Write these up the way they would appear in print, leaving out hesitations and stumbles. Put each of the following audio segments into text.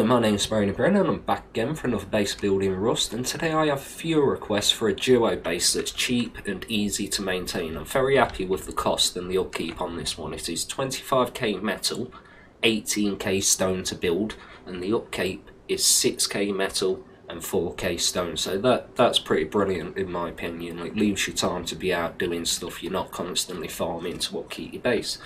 my name's Brainybren and I'm back again for another base building Rust, and today I have a few requests for a duo base that's cheap and easy to maintain. I'm very happy with the cost and the upkeep on this one. It is 25k metal, 18k stone to build, and the upkeep is 6k metal and 4k stone, so that's pretty brilliant in my opinion. It leaves you time to be out doing stuff, you're not constantly farming to upkeep your base.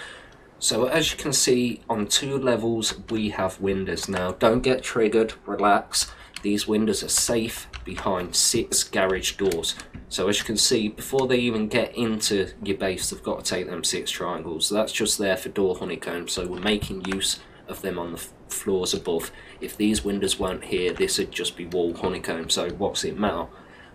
So as you can see, on 2 levels we have windows now. Don't get triggered, relax. These windows are safe behind 6 garage doors. So as you can see, before they even get into your base, they've got to take them 6 triangles. So that's just there for door honeycomb, so we're making use of them on the floors above. If these windows weren't here, this would just be wall honeycomb, so what's it matter?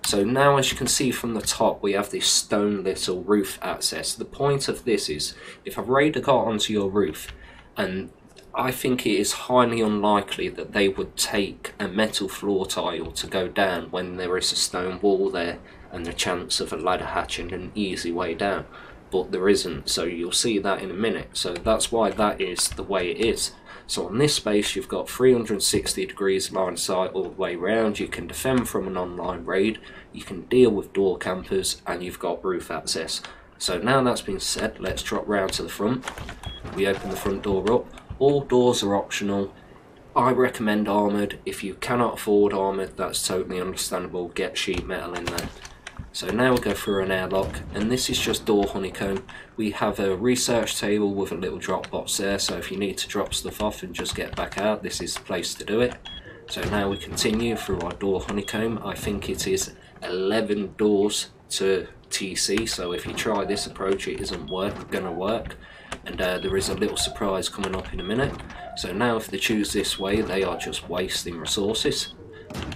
So now, as you can see from the top, we have this stone little roof access. The point of this is, if a raider got onto your roof, and I think it is highly unlikely that they would take a metal floor tile to go down when there is a stone wall there and the chance of a ladder hatching an easy way down. But there isn't, so you'll see that in a minute. So that's why that is the way it is. So on this space you've got 360 degrees line of sight all the way around. You can defend from an online raid, you can deal with door campers, and you've got roof access. So now that's been said, let's drop round to the front. We open the front door up. All doors are optional. I recommend armoured. If you cannot afford armoured, that's totally understandable, get sheet metal in there. So now we'll go through an airlock, and this is just door honeycomb. We have a research table with a little drop box there, so if you need to drop stuff off and just get back out, this is the place to do it. So now we continue through our door honeycomb. I think it is 11 doors to TC, so if you try this approach it isn't gonna work. And there is a little surprise coming up in a minute. So now if they choose this way, they are just wasting resources.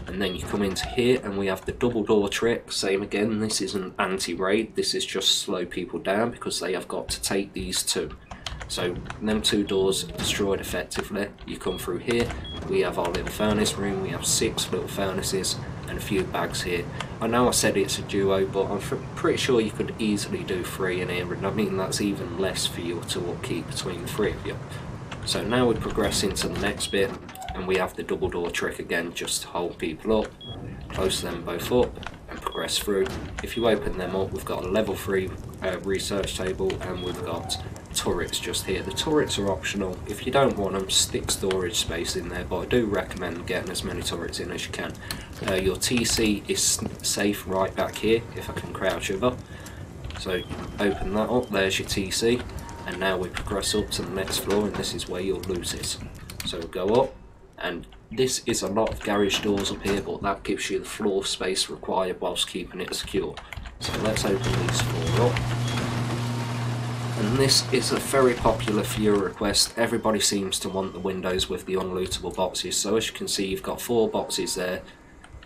And then you come into here and we have the double door trick. Same again, this isn't anti-raid, this is just slow people down because they have got to take these 2. So them 2 doors destroyed effectively. You come through here, we have our little furnace room, we have 6 little furnaces and a few bags here. I know I said it's a duo, but I'm pretty sure you could easily do 3 in here, and I mean that's even less for you to upkeep between the 3 of you. So now we progress into the next bit, and we have the double door trick again, just to hold people up, close them both up and progress through. If you open them up, we've got a level 3 research table, and we've got turrets just here. The turrets are optional. If you don't want them, stick storage space in there, but I do recommend getting as many turrets in as you can. Your TC is safe right back here, if I can crouch over. So open that up, there's your TC, and now we progress up to the next floor, and this is where your loot is. So go up, and this is a lot of garage doors up here, but that gives you the floor space required whilst keeping it secure. So let's open these 4 up. And this is a very popular viewer request. Everybody seems to want the windows with the unlootable boxes. So as you can see, you've got 4 boxes there,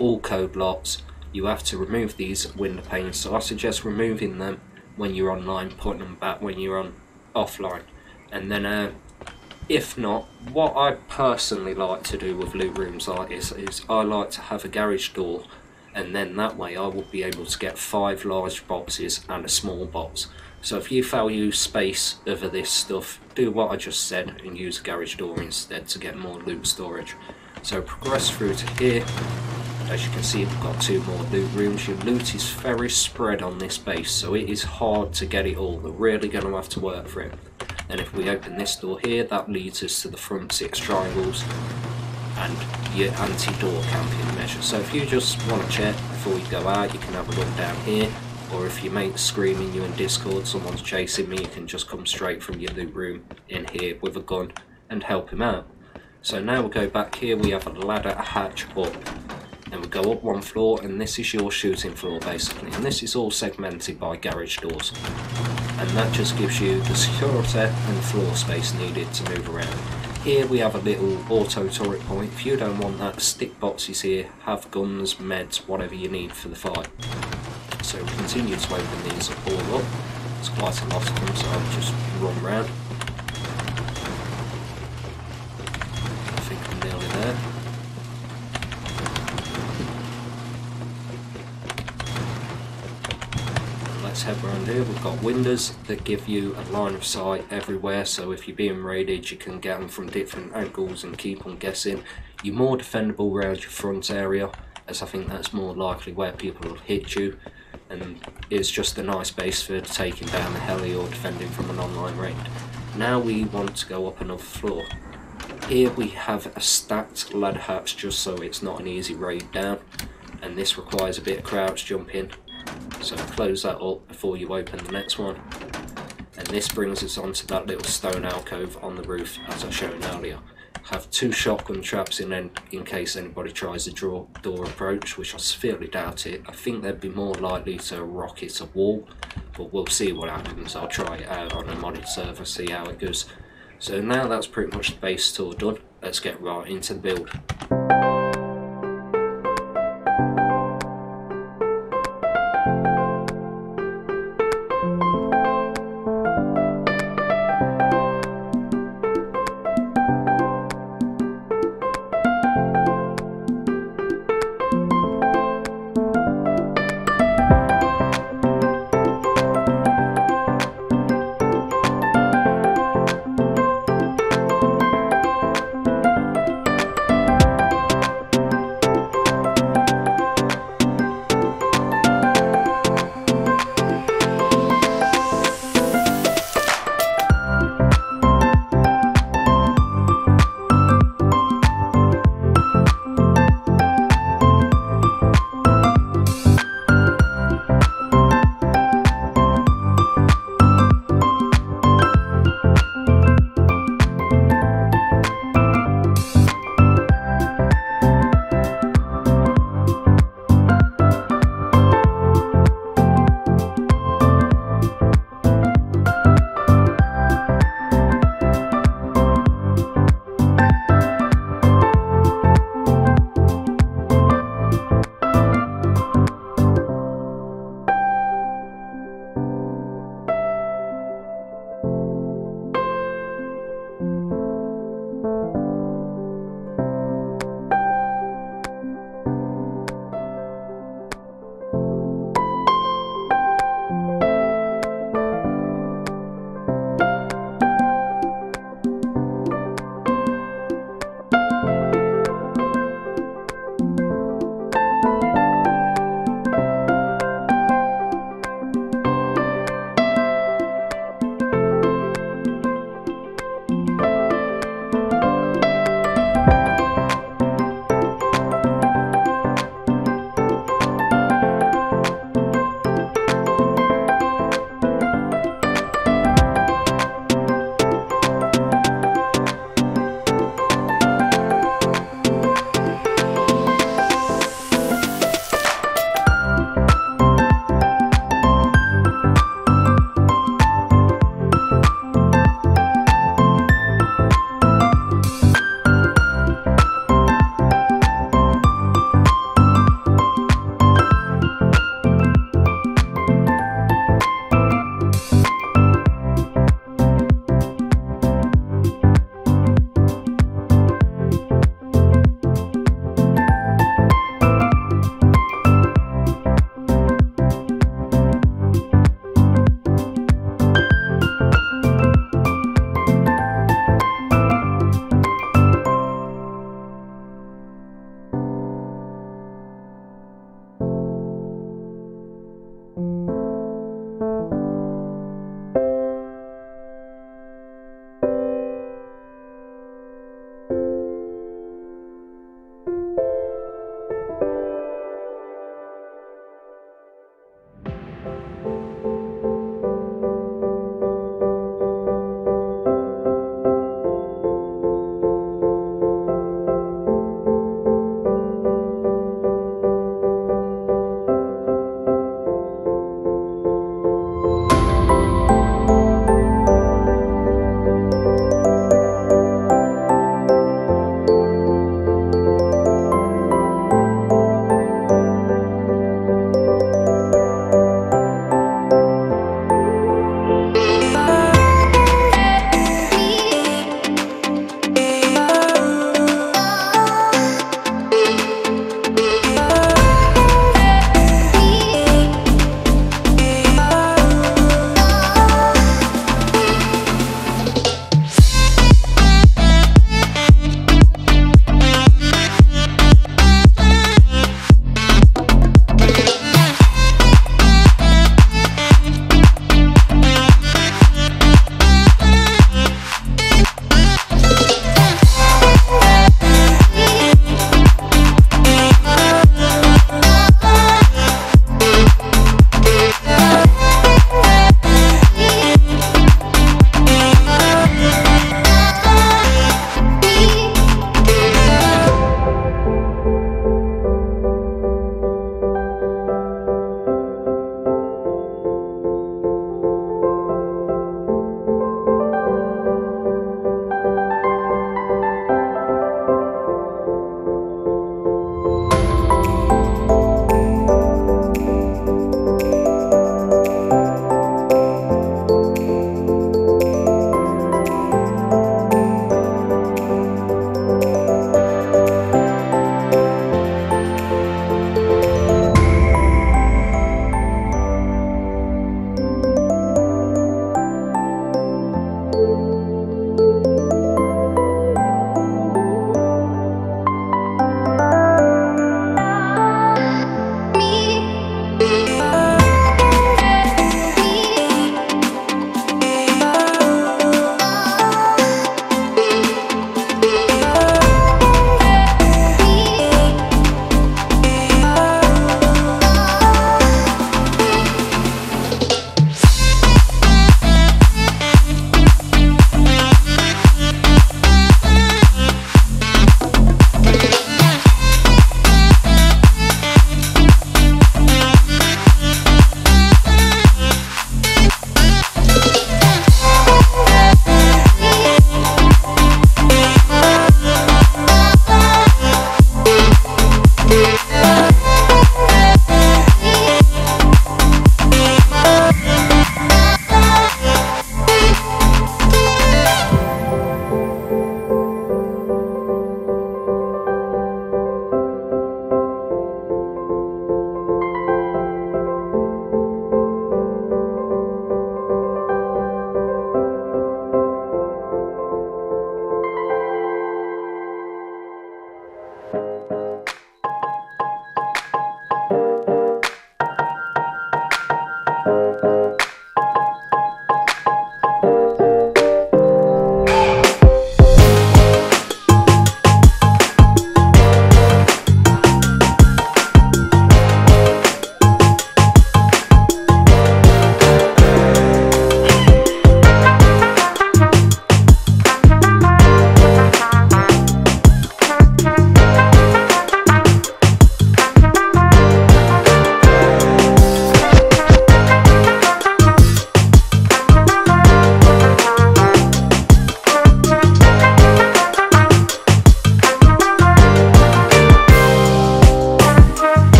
all code lots. You have to remove these window panes, so I suggest removing them when you're online, putting them back when you're on offline. And then if not, what I personally like to do with loot rooms like this is I like to have a garage door, and then that way I will be able to get 5 large boxes and a small box. So if you value space over this stuff, do what I just said and use a garage door instead to get more loot storage. So progress through to here. As you can see, we've got 2 more loot rooms. Your loot is very spread on this base, so it is hard to get it all. They're really going to have to work for it. And if we open this door here, that leads us to the front 6 triangles and your anti-door camping measure. So if you just want to check before you go out, you can have a look down here, or if your mate's screaming you in Discord, someone's chasing me, you can just come straight from your loot room in here with a gun and help him out. So now we'll go back here, we have a ladder hatch up, and we go up 1 floor, and this is your shooting floor basically, and this is all segmented by garage doors, and that just gives you the security and the floor space needed to move around. Here we have a little auto turret point. If you don't want that, stick boxes here, have guns, meds, whatever you need for the fight. So we continue to open these all up. There's quite a lot of them, so I'll just run round. I think I'm nearly there. let's head around here. We've got windows that give you a line of sight everywhere, so if you're being raided you can get them from different angles and keep on guessing. You're more defendable around your front area, as I think that's more likely where people will hit you, and it's just a nice base for taking down the heli or defending from an online raid. Now we want to go up another floor. Here we have a stacked ladder hatch just so it's not an easy raid down, and this requires a bit of crouch jumping, so close that up before you open the next one. And this brings us onto that little stone alcove on the roof as I showed earlier. Have 2 shotgun traps in case anybody tries to door approach, which I severely doubt it. I think they'd be more likely to rocket a wall, but we'll see what happens. I'll try it out on a modded server, see how it goes. So now that's pretty much the base tour done. Let's get right into the build.